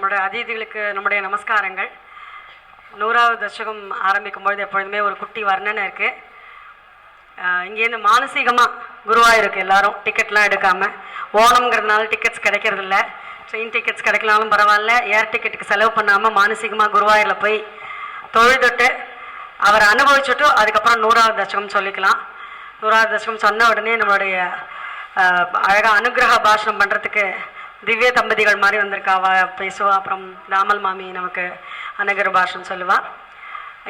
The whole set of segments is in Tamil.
நம்மளுடைய அதிதிகளுக்கு நம்முடைய நமஸ்காரங்கள். 100வது தசகம் ஆரம்பிக்கும்பொழுது எப்பொழுதுமே ஒரு குட்டி வர்ணனை இருக்குது. இங்கேருந்து மானசீகமாக குருவாயூருக்கு எல்லாரும் டிக்கெட்லாம் எடுக்காமல், ஓணம்ங்கிறதுனால டிக்கெட்ஸ் கிடைக்கிறதில்ல, ட்ரெயின் டிக்கெட்ஸ் கிடைக்கலாலும் பரவாயில்ல, ஏர் டிக்கெட்டுக்கு செலவு பண்ணாமல் மானசீகமாக குருவாயூரில் போய் தொழுதுட்டு அவரை அனுபவிச்சுட்டு அதுக்கப்புறம் 100வது தசகம் சொல்லிக்கலாம். 100வது தசகம் சொன்ன உடனே நம்மளுடைய அழகாக அனுகிரக பாஷணம் பண்ணுறதுக்கு திவ்ய தம்பதிகள் மாதிரி வந்திருக்காவா பேசுவா. அப்புறம் ராமல் மாமி நமக்கு அனுகிரக பாஷணம் சொல்லுவா.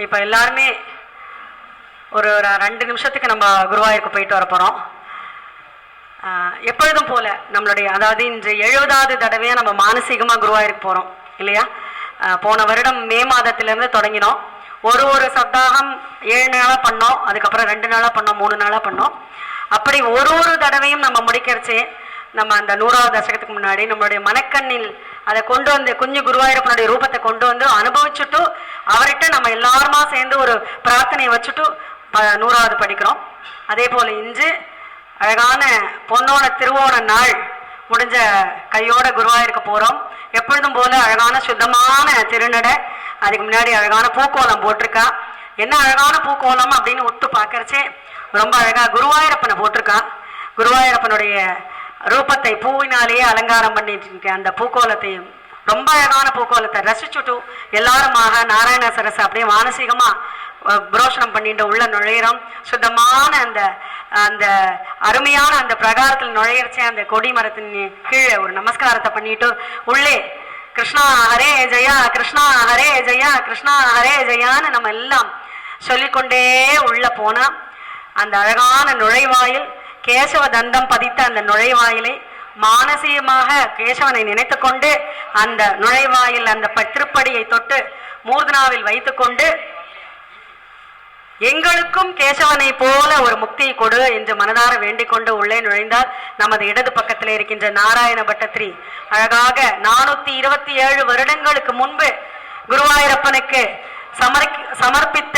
இப்போ எல்லாருமே ஒரு 2 நிமிஷத்துக்கு நம்ம குருவாயூருக்கு போயிட்டு வர போகிறோம். எப்பொழுதும் போல் நம்மளுடைய அதாவது இன்று 70வது தடவையாக நம்ம மானசீகமாக குருவாயூருக்கு போகிறோம் இல்லையா? போன வருடம் மே மாதத்திலேருந்து தொடங்கினோம். ஒரு சப்தாகம் 7 நாளாக பண்ணோம், அதுக்கப்புறம் 2 நாளாக பண்ணோம், 3 நாளாக பண்ணோம். அப்படி ஒரு தடவையும் நம்ம முடிக்கிறச்சே நம்ம அந்த 100வது தசகத்துக்கு முன்னாடி நம்மளுடைய மனக்கண்ணில் அதை கொண்டு வந்து குஞ்சு குருவாயூரப்பனுடைய ரூபத்தை கொண்டு வந்து அனுபவிச்சுட்டு அவர்கிட்ட நம்ம எல்லாருமா சேர்ந்து ஒரு பிரார்த்தனையை வச்சுட்டு 100வது படிக்கிறோம். அதே போல் இன்று அழகான பொன்னோட திருவோண நாள் முடிஞ்ச கையோட குருவாயூருக்கு போகிறோம். எப்பொழுதும் போல அழகான சுத்தமான திருநடை, அதுக்கு முன்னாடி அழகான பூக்கோலம் போட்டிருக்கா. என்ன அழகான பூக்கோலம் அப்படின்னு ஒத்து பார்க்கறச்சே ரொம்ப அழகாக குருவாயூரப்பனை போட்டிருக்கா. குருவாயூரப்பனுடைய ரூபத்தை பூவினாலேயே அலங்காரம் பண்ணிட்டு அந்த பூக்கோலத்தையும் ரொம்ப அழகான பூக்கோலத்தை ரசிச்சுட்டு எல்லாருமாக நாராயண சரஸ் அப்படியே மானசீகமாக புரோஷனம் பண்ணிட்டு உள்ள நுழையிறோம். சுத்தமான அந்த அந்த அருமையான அந்த பிரகாரத்தில் நுழையிறச்சே அந்த கொடி மரத்தின் கீழே ஒரு நமஸ்காரத்தை பண்ணிட்டு உள்ளே கிருஷ்ணா ஹரே ஜெயா, கிருஷ்ணா ஹரே ஜெயா, கிருஷ்ணா ஹரே ஜெயான்னு நம்ம எல்லாம் சொல்லிக்கொண்டே உள்ள போனா அந்த அழகான நுழைவாயில் கேசவ தந்தம் பதித்த அந்த நுழைவாயிலை மானசீகமாக கேசவனை நினைத்து கொண்டு அந்த நுழைவாயில் அந்த திருப்படியை தொட்டு மூர்தனாவில் வைத்து கொண்டு எங்களுக்கும் கேசவனை போல ஒரு முக்தியை கொடு என்று மனதார வேண்டிக் கொண்டு உள்ளே நுழைந்தால் நமது இடது பக்கத்தில் இருக்கின்ற நாராயண பட்டத்திரி அழகாக 427 வருடங்களுக்கு முன்பு குருவாயூரப்பனுக்கு சமர்ப்பித்த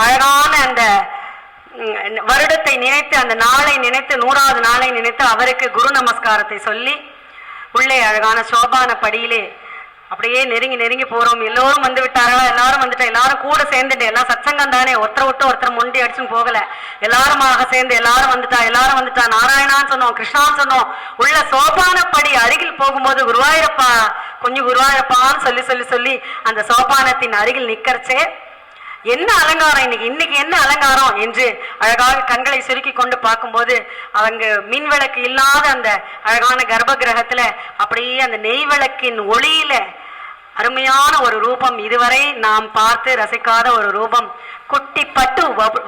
அழகான அந்த வருடத்தை நினைத்து அந்த நாளை நினைத்து 100வது நாளை நினைத்து அவருக்கு குரு நமஸ்காரத்தை சொல்லி உள்ளே அழகான சோபான படியிலே அப்படியே நெருங்கி போறோம். எல்லோரும் வந்து விட்டார்களா? எல்லாரும் வந்துட்டா, எல்லாரும் கூட சேர்ந்துட்டு எல்லாம் சச்சங்கம் தானே, ஒருத்தரை விட்டு ஒருத்தர் முண்டி அடிச்சுன்னு போகல, எல்லாருமாக சேர்ந்து எல்லாரும் வந்துட்டா நாராயணான்னு சொன்னோம், கிருஷ்ணான்னு சொன்னோம். உள்ள சோபான படி அருகில் போகும்போது குருவாயூரப்பா கொஞ்சம் குருவாயூரப்பான்னு சொல்லி சொல்லி அந்த சோபானத்தின் அருகில் நிக்கிறச்சே என்ன அலங்காரம் இன்னைக்கு என்ன அலங்காரம் என்று அழகாக கண்களை சுருக்கி கொண்டு பார்க்கும்போது அவங்க மின்விளக்கு இல்லாத அந்த அழகான கர்ப்ப கிரகத்துல அப்படியே அந்த நெய் விளக்கின் ஒளியில அருமையான ஒரு ரூபம், இதுவரை நாம் பார்த்து ரசிக்காத ஒரு ரூபம், குட்டி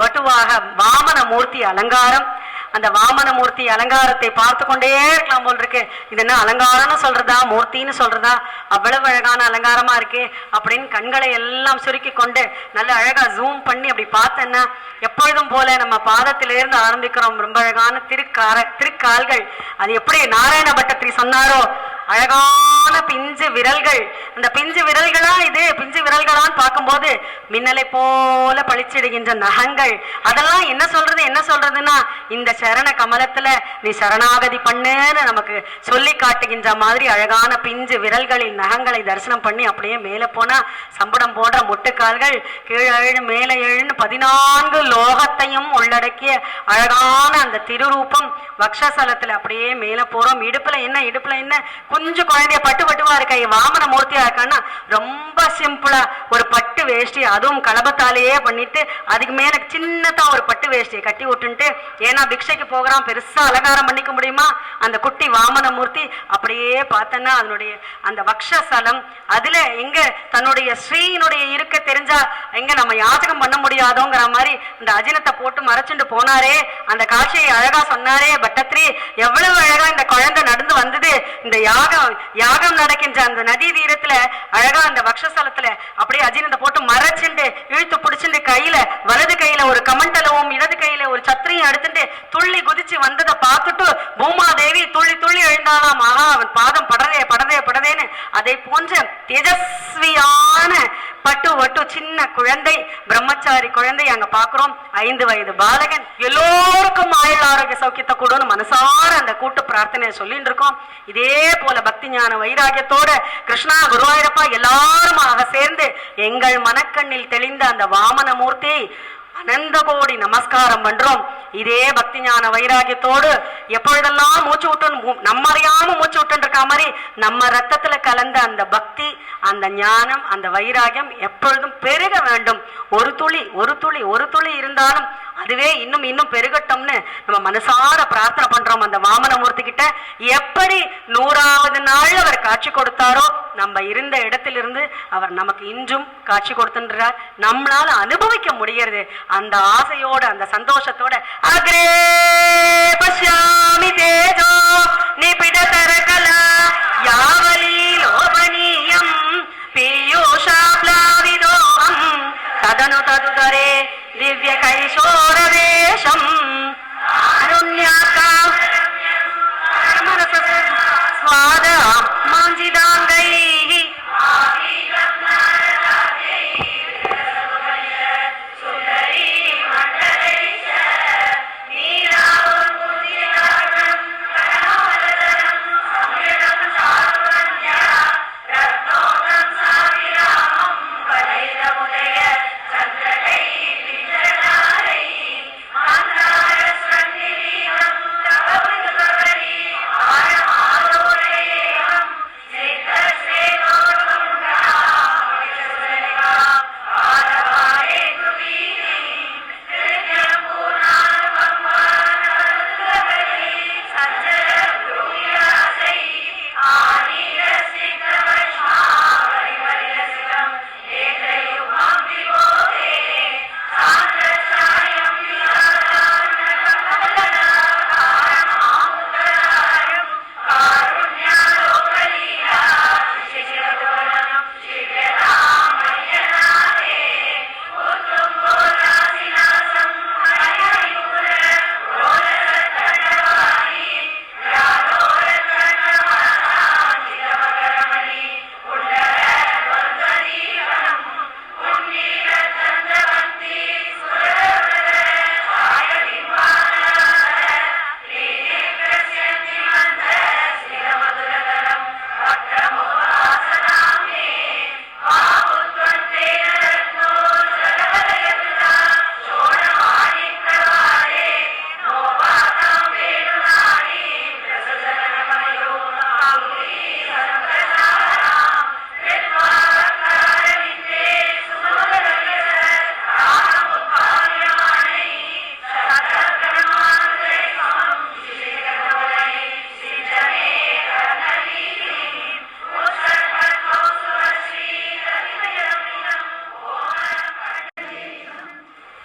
வட்டுவாக வாமன மூர்த்தி அலங்காரம். அந்த வாமனமூர்த்தி அலங்காரத்தை பார்த்து கொண்டே இருக்கலாம் போல் இருக்கு. இது என்ன அலங்காரம்னு சொல்றதா மூர்த்தின்னு சொல்றதா, அவ்வளவு அழகான அலங்காரமா இருக்கே அப்படின்னு கண்களை எல்லாம் சுருக்கி கொண்டு நல்ல அழகா ஜூம் பண்ணி அப்படி பார்த்தேன்னா எப்பொழுதும் போல நம்ம பாதத்திலிருந்து ஆரம்பிக்கிறோம். ரொம்ப அழகான திருக்கால்கள். அது எப்படி நாராயண பட்டத்திரி சொன்னாரோ, அழகான பிஞ்சு விரல்கள். அந்த பிஞ்சு விரல்களா இது பிஞ்சு விரல்களான்னு பார்க்கும்போது மின்னலை போல பளிச்சிடுகின்ற நகங்கள். அதெல்லாம் என்ன சொல்றதுன்னா இந்த சரண கமலத்துல நீ சரணாகதி பண்ணுன்னு நமக்கு சொல்லி காட்டுகின்ற மாதிரி அழகான பிஞ்சு விரல்களில் நகங்களை தரிசனம் பண்ணி அப்படியே மேலே போனா சம்படம் போன்ற முட்டுக்கால்கள், கீழே எழு மேலே எழுன்னு 14 லோகத்தையும் உள்ளடக்கிய அழகான அந்த திருரூபம் வக்ஷசலத்துல அப்படியே மேலே போறோம். இடுப்புல என்ன கொஞ்சம் குழந்தைய பட்டுவா இருக்கா, வாமன மூர்த்தியா இருக்கான்னா ரொம்ப சிம்பிளா ஒரு பட்டு வேஷ்டி, அதுவும் கலபத்தாலேயே பண்ணிட்டு அதுக்கு மேல சின்னதா ஒரு பட்டு வேஷ்டியை கட்டி விட்டுன்ட்டு, ஏன்னா பிக்ஷைக்கு போகிறான், பெருசா அலங்காரம் பண்ணிக்க முடியுமா அந்த குட்டி வாமன மூர்த்தி. அப்படியே பார்த்தன்னா அதனுடைய அந்த வக்ஷசலம் அதுல எங்க தன்னுடைய ஸ்ரீனுடைய இருக்க தெரிஞ்சா எங்க நம்ம யாச்சகம் பண்ண முடியாதோங்கிற மாதிரி இந்த அஜினத்தை போட்டு மறைச்சுட்டு போனாரே, அந்த காட்சியை அழகா சொன்னாரே பட்டத்திரி. எவ்வளவு அழகா இந்த குழந்தை நடந்து வந்தது. இந்த யாகம் நடக்கின்ற அந்த நதி தீரத்துல அழகா அந்த வக்ஷசலத்துல அப்படியே அஜினத்தை போட்டு மறைச்சுண்டு இழுத்து பிடிச்சுட்டு கையில வலது கையில ஒரு கமண்டலவும் இடது கையில ஒரு சத்திரியும் எடுத்துட்டு துள்ளி குதிச்சு வந்ததை பார்த்துட்டு பூமாதேவி துள்ளி எழுந்தாலாம். அவன் பாதம் படதேன்னு அதை போன்ற தேஜஸ்வியான பட்டு சின்ன குழந்தை, பிரம்மச்சாரி குழந்தை அங்க பாக்குறோம். 5 வயது பாலகன். எல்லோருக்கும் ஆயுள் ஆரோக்கிய சௌக்கியத்தை கூடன்னு மனசார அந்த கூட்டு பிரார்த்தனையை சொல்லிட்டு இருக்கோம். இதே போல பக்தி ஞான வைராகியத்தோட கிருஷ்ணா குருவாயூரப்பா எல்லாருமாக சேர்ந்து எங்கள் மனக்கண்ணில் தெளிந்த அந்த வாமன மூர்த்தி அனந்த கோடி நமஸ்காரம் பண்றோம். இதே பக்தி ஞான வைராகியத்தோடு எப்பொழுதெல்லாம் மூச்சு விட்டு நம்ம அறியாம மூச்சு விட்டு இருக்க மாதிரி நம்ம ரத்தத்துல கலந்த அந்த பக்தி, அந்த ஞானம், அந்த வைராகியம் எப்பொழுதும் பெருக வேண்டும். ஒரு துளி இருந்தாலும் அதுவே இன்னும் பெருகட்டும்னு நம்ம மனசார பிரார்த்தனை பண்றோம். அந்த வாமனமூர்த்தி கிட்ட எப்படி 100வது நாள் அவர் காட்சி கொடுத்தாரோ நம்ம இருந்த இடத்திலிருந்து அவர் நமக்கு இன்றும் காட்சி கொடுத்துன்றார். நம்மளால அனுபவிக்க முடிகிறது. அந்த ஆசையோட அந்த சந்தோஷத்தோட அக்ரே பஷ்யாமி தேஜோ நிபிடதர கலா யாவலி லோபனியம் பீயூஷாப்லாவிதோஹம் ததனு ததுதரே दिव्य कैशोरवेशम अरुण्याका स्वाद मांजिदांगैः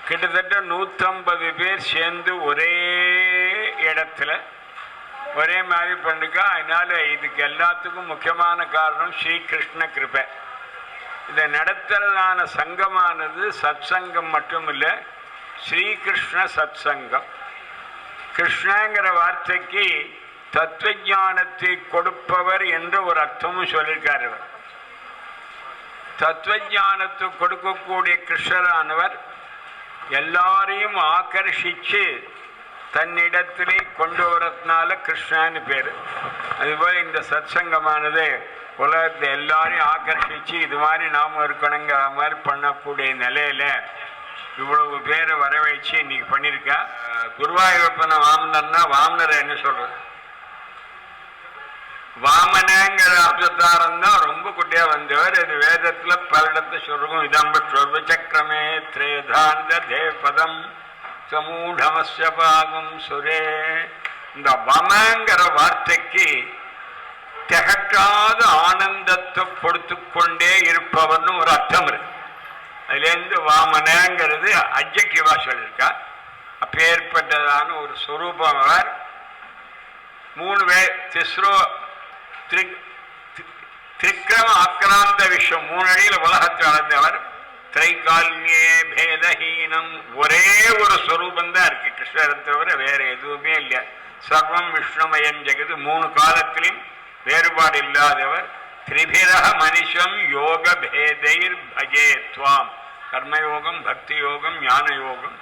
கிட்டத்தட்ட 150 பேர் சேர்ந்து ஒரே இடத்துல ஒரே மாதிரி பண்ணிருக்கா. அதனால இதுக்கு எல்லாத்துக்கும் முக்கியமான காரணம் ஸ்ரீகிருஷ்ண கிருபை. இதை நடத்துறதான சங்கமானது சத் சங்கம் மட்டும் இல்லை, ஸ்ரீகிருஷ்ண சத் சங்கம். கிருஷ்ணங்கிற வார்த்தைக்கு தத்துவஞானத்தை கொடுப்பவர் என்று ஒரு அர்த்தமும் சொல்லியிருக்கார். அவர் தத்துவஞானத்தை கொடுக்கக்கூடிய கிருஷ்ணரானவர் எல்லாரையும் ஆகர்ஷிச்சு தன்னிடத்திலே கொண்டு வரதுனால கிருஷ்ணான்னு பேர். அதுபோல் இந்த சத்சங்கமானது உலகத்தை எல்லாரையும் ஆகர்ஷிச்சு இது மாதிரி நாம் இருக்கணுங்கிற மாதிரி பண்ணக்கூடிய நிலையில இவ்வளவு பேரை வர வச்சு இன்னைக்கு பண்ணியிருக்கா. குருவாயூரப்பன வாமனர்னா வாமனரை என்ன சொல்றது? வாமனங்கிற அவதாரம் தான் ரொம்ப குட்டியா வந்தவர். இது வேதத்துல பல இடத்துல சொல்றோம். இதம்ப சொல்வ சக்கரமே திரேதாந்த தேவதம் சமூடமஸ்ய பாகம் சுரே. இந்த வமங்கிற வார்த்தைக்கு திகட்டாத ஆனந்தத்தை கொடுத்து கொண்டே இருப்பவர்னு ஒரு அர்த்தம் இருக்கு. அதுலேருந்து வாமனங்கிறது அட்ஜெக்டிவா சொல்லியிருக்கா. அப்பேற்பட்டதான ஒரு ஸ்வரூபம். அவர் 3 பேர் திஸ்ரோ திரிக்ரம ஆக்ராந்த விஸ்வம் 3 அடியில் உலகத்தை வளர்ந்தவர். திரைகால்யே பேதஹீனம் ஒரே ஒரு ஸ்வரூபம் தான் இருக்கு கிருஷ்ணரை தவிர வேற எதுவுமே இல்லை. சர்வம் விஷ்ணுமயம் ஜெகது 3 காலத்திலும் வேறுபாடு இல்லாதவர். திரிபிரக மனுஷம் யோக பேதைர் பஜே துவாம். கர்மயோகம், பக்தி யோகம், ஞான யோகம்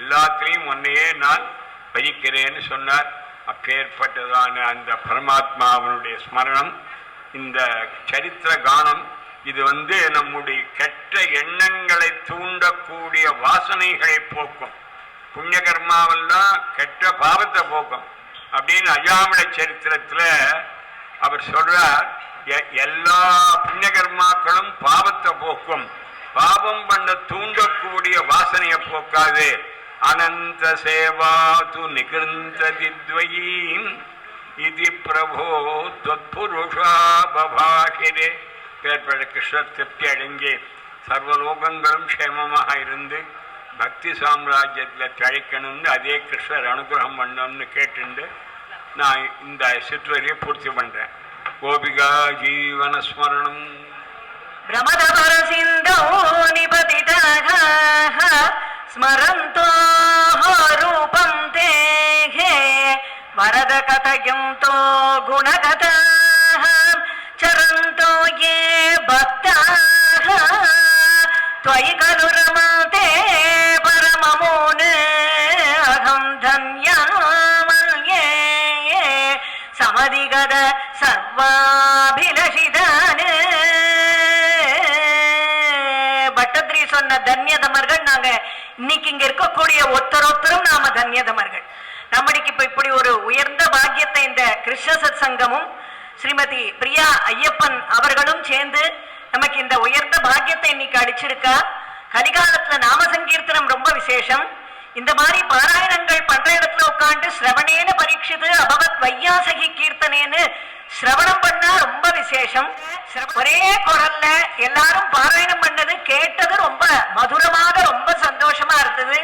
எல்லாத்திலையும் ஒன்னையே நான் பயிக்கிறேன்னு சொன்னார். அப்பேற்பட்டதான அந்த பரமாத்மா அவனுடைய ஸ்மரணம், இந்த சரித்திர கானம், இது நம்முடைய கெட்ட எண்ணங்களை தூண்டக்கூடிய வாசனைகளை போக்கும். புண்ணிய கர்மாவெல்லாம் கெட்ட பாவத்தை போக்கும் அப்படின்னு அஜாமிள சரித்திரத்துல அவர் சொல்றார். எல்லா புண்ணிய கர்மாக்களும் பாவத்தை போக்கும், பாவம் பண்ண தூண்டக்கூடிய வாசனையை போக்காது. அனந்த சேவா து நிகிருந்ததித்வயீம் இது பிரபோ தொத்புருஷா பபாகிரே. பேர்பட கிருஷ்ணர் திருப்தி அடைஞ்சு சர்வலோகங்களும் க்ஷேமமாக இருந்து பக்தி சாம்ராஜ்யத்தில் தழைக்கணும்னு அதே கிருஷ்ணர் அனுகிரகம் பண்ணணும்னு கேட்டுண்டு நான் இந்த சிற்றுவரியை பூர்த்தி பண்றேன். கோபிகா ஜீவன ஸ்மரணம். பிரமதபர சிந்தோ நிபதிதः ஸ்மரந்தோ ரூபம் தேஹே வரத கதயந்தோ குணகதः சரந்தோ யே பக்தாः त्वयि खलु रमते परममून् अहं धन्यामन्ये समधिगत सर्वाभिलषितान्. பட்டத்ரி சொன்ன தன்யதமர்கள் நாங்க இன்னைக்கு இங்க இருக்கக்கூடிய ஒத்தரும் நாம தன்யதமர்கள். நம்மளுக்கு இப்படி ஒரு உயர்ந்த பாக்கியத்தை இந்த கிருஷ்ண சத் சங்கமும் ஸ்ரீமதி பிரியா ஐயப்பன் அவர்களும் சேர்ந்து நமக்கு இந்த உயர்ந்த பாக்கியத்தை இன்னைக்கு அடிச்சிருக்கா. கலிகாலத்துல நாம சங்கீர்த்தனம் ரொம்ப விசேஷம். இந்த மாதிரி பாராயணங்கள் பண்ற இடத்துல உட்காந்து ஸ்ரவணேன பரீட்சித்து அபவத் வையாசகி கீர்த்தனேன்னு ஸ்ரவணம் பண்ணா ரொம்ப விசேஷம். ஒரே குரல்ல எல்லாரும் பாராயணம் பண்ணது கேட்டது ரொம்ப மதுரமாக ரொம்ப சந்தோஷமா இருந்தது.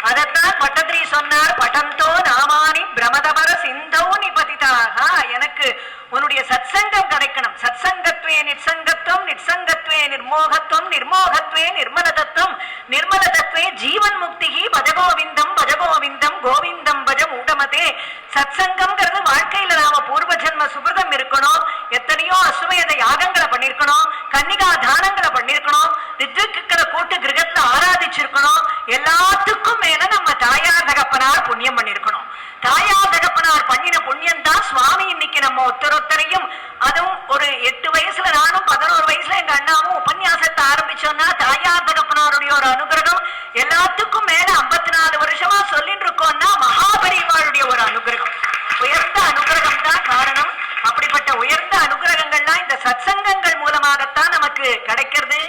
அதைத்தான் பட்டத்ரி சொன்னார். பட்டந்தோ நாமானி பிரமதபர சிந்தோ நிபதிதாக. எனக்கு உன்னுடைய சத்சங்கம் கிடைக்கணும். சத்சங்கத்வே நிற்சங்கத்துவம், நிற்சங்கத்வே நிர்மோகத்துவம், நிர்மோகத்வே நிர்மலதத்துவம், நிர்மலதத்வே ஜீவன் முக்திகி. பஜகோவிந்தம் பஜகோவிந்தம் கோவிந்தம் பஜ மூடமதே. சத்சங்கம்ங்கிறது வாழ்க்கையில நாம பூர்வ ஜென்ம சுகிருதம் இருக்கணும். எத்தனையோ அசுமேத யாகங்களை பண்ணிருக்கணும், கன்னிகா தானங்களை பண்ணிருக்கணும், ரித்விக்குகளை கூட்டு கிரகத்துல ஆராதிச்சிருக்கணும். எல்லாத்துக்கும் மேல நம்ம தாயார் தகப்பனார் புண்ணியம் பண்ணிருக்கணும். தாயார் தகப்பனார் பண்ணின புண்ணியம் தான் சுவாமி இன்னைக்கு நம்ம ஒத்தரையும், அதுவும் ஒரு 8 வயசுல நானும் 11 வயசுல எங்க அண்ணாவும் உபன்யாசத்தை ஆரம்பிச்சோம்னா தாயார் தகப்பனாருடைய ஒரு அனுகிரகம் எல்லாத்துக்கும் மேல 54 வருஷமா சொல்லிட்டு இருக்கோம்னா மகாபரிவாளுடைய ஒரு அனுகிரகம், உயர்ந்த அனுகிரகம் தான் காரணம். அப்படிப்பட்ட உயர்ந்த அனுகிரகங்கள்லாம் இந்த சத்சங்கங்கள் மூலமாகத்தான் நமக்கு கிடைக்கிறது.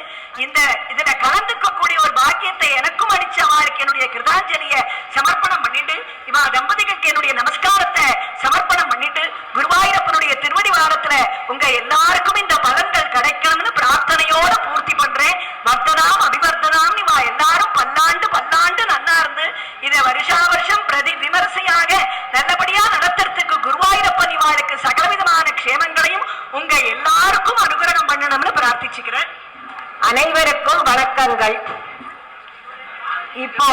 இதுல கலந்துக்கக்கூடிய ஒரு பாக்கியத்தை எனக்கும் அடிச்ச அவளுக்கு என்னுடைய கிருதாஞ்சலிய சமர்ப்பணம் பண்ணிட்டு, இவா தம்பதிகளுக்கு என்னுடைய நமஸ்காரத்தை சமர்ப்பணம் பண்ணிட்டு, குருவாயூரப்பனுடைய திருவடி வாரத்துல உங்க எல்லாருக்கும் இந்த பலன்கள் கிடைக்கணும்னு பிரார்த்தனையோட பூர்த்தி பண்றேன். வர்த்தனாம் அபிவர்த்தனாம். இவா எல்லாரும் பல்லாண்டு பல்லாண்டு நல்லா இருந்து இதை வருஷா வருஷம் பிரதி விமர்சையாக நல்லபடியா நடத்துறதுக்கு குருவாயூரப்பன் இவாளுக்கு சகலவிதமான க்ஷேமங்களையும் உங்க எல்லாருக்கும் அனுகிரகம் பண்ணணும்னு பிரார்த்திச்சுக்கிறேன். அனைவருக்கும் வணக்கங்கள். இப்போ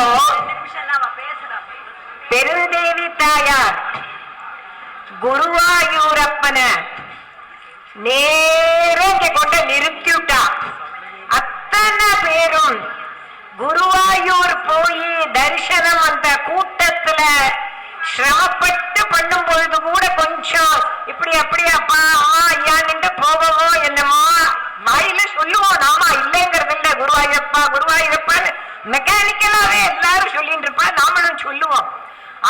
பெருந்தேவி தாயார் குருவாயூரப்பனை நேரங்க கொண்டு நிறுத்திவிட்டா. அத்தனை பேரும் குருவாயூர் போய் தரிசனம் அந்த கூட்டத்துல சிரமப்பட்டு பண்ணும் பொழுது கூட கொஞ்சம் இப்படி அப்படி அப்பா அம்மா ஐயா நின்று போகவோ என்னமோ வாயில சொல்லுவோம். நாம இல்லைங்கிறது இல்ல, குருவாயூரப்பா குருவாயூரப்பான்னு மெக்கானிக்கலாவே எல்லாரும் சொல்லிட்டு இருப்பா, நாமளும் சொல்லுவோம்.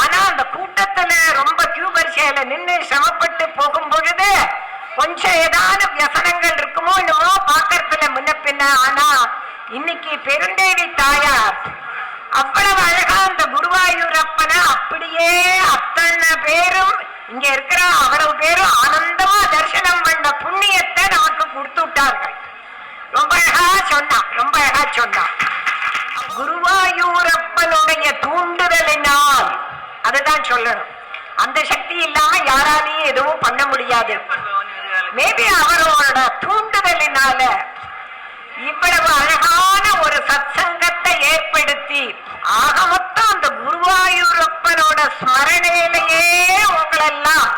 ஆனா அந்த கூட்டத்துல ரொம்ப கியூ வரிசையில நின்று சிரமப்பட்டு போகும் பொழுது கொஞ்சம் ஏதாவது வியசனங்கள் இருக்குமோ என்னமோ பாக்கிறதுல முன்ன பின்ன. ஆனா இன்னைக்கு பெருந்தேவி தாயார் அவ்வளவு அழகா அந்த குருவாயூரப்பனை அப்படியே அத்தனை பேரும் இங்க இருக்கிற அவ்வளவு பேரும் ஆனந்தமா தரிசனம் பண்ண புண்ணியத்தை நமக்கு கொடுத்து விட்டார்கள். ரொம்ப அழகா சொன்னா குருவாயூரப்பனுடைய தூண்டுதலினால், அதுதான் சொல்லணும். அந்த சக்தி இல்லாம யாராலையும் எதுவும் பண்ண முடியாது. மேபி அவரோட தூண்டுதலினால இவ்வளவு அழகான ஒரு சத்சங்கத்தை ஏற்படுத்தி ஆக மொத்தம் அந்த குருவாயூரப்பனோட ஸ்மரணையிலேயே உங்களெல்லாம்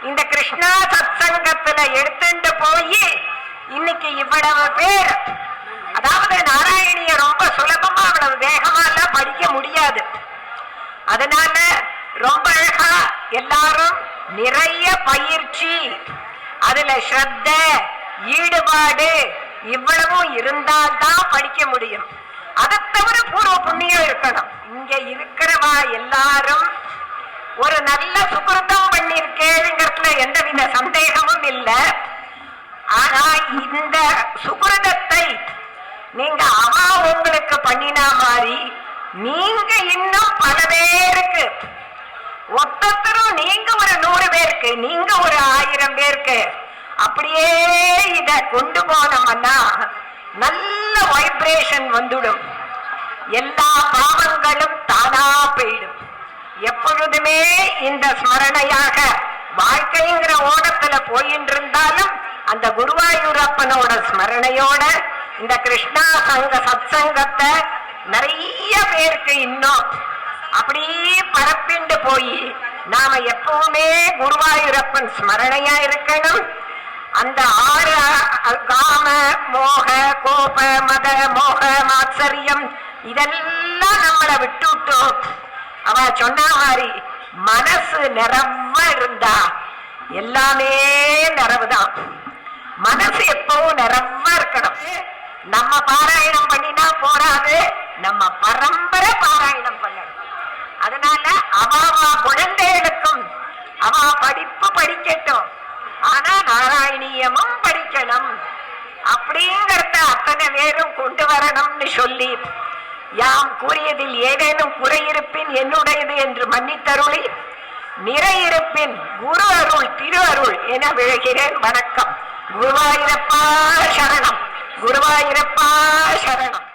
இந்த கிருஷ்ணா சத்சங்கத்துல எடுத்துட்டு போய் இன்னைக்கு இவ்வளவு பேர், அதாவது நாராயணிய ரொம்ப சுலபமா அவ்வளவு வேகமா எல்லாம் படிக்க முடியாது. அதனால ரொம்ப அழகா எல்லாரும் நிறைய பயிற்சி, அதுல ஸ்ரத்த, ஈடுபாடு இவ்வளவும் இருந்தால்தான் படிக்க முடியும். அதை தவிர பூர்வ புண்ணியம் இருக்கணும். இங்க இருக்கிறவா எல்லாரும் ஒரு நல்ல சுகிருதம் பண்ணிருக்கேங்கிறதுல எந்தவித சந்தேகமும் இல்லை. ஆனா இந்த சுகிருதத்தை நீங்க அவா உங்களுக்கு பண்ணினா மாதிரி நீங்க இன்னும் பல பேருக்கு, ஒத்தரும் நீங்க ஒரு 100 பேருக்கு, நீங்க ஒரு 1000 பேருக்கு அப்படியே இத கொண்டு போனோம்னா நல்ல வைப்ரேஷன் வந்துடும். எல்லா பாவங்களும் தானா போயிடும். எப்பொழுதுமே இந்த ஸ்மரணையாக வாழ்க்கைங்கிற ஓடத்துல போயிட்டு இருந்தாலும் அந்த குருவாயூரப்பனோட ஸ்மரணையோட இந்த கிருஷ்ணா சங்க சத்சங்கத்தை நிறைய பேருக்கு இன்னும் அப்படியே பரப்பிண்டு போய் நாம எப்பவுமே குருவாயூரப்பன் ஸ்மரணையா இருக்கணும். அந்த 6 காம மோக கோப மத மோக மாத்சரியம் இதெல்லாம் நம்மளை விட்டுட்டோம். அவ சொன்ன மாதிரி மனசு நிறைவ இருந்தா எல்லாமே நிறைவுதான். மனசு எப்பவும் நிறைவா இருக்கணும். நம்ம பாராயணம் பண்ணினா போராது, நம்ம பரம்பரை பாராயணம் பண்ணணும். அதனால அவா குழந்தைகளுக்கும் அவ படிப்பு படிக்கட்டும், ஆனா நாராயணியமும் படிக்கணும் அப்படிங்கறத அத்தனை பேரும் கொண்டு வரணும்னு சொல்லி, யாம் கூறியதில் ஏதேனும் குறையிருப்பின் என்னுடையது என்று மன்னித்தருளி, நிறையிருப்பின் குரு அருள் திரு அருள் என விழுகிறேன். வணக்கம். குருவாயூரப்பா சரணம், குருவாயூரப்பா சரணம்.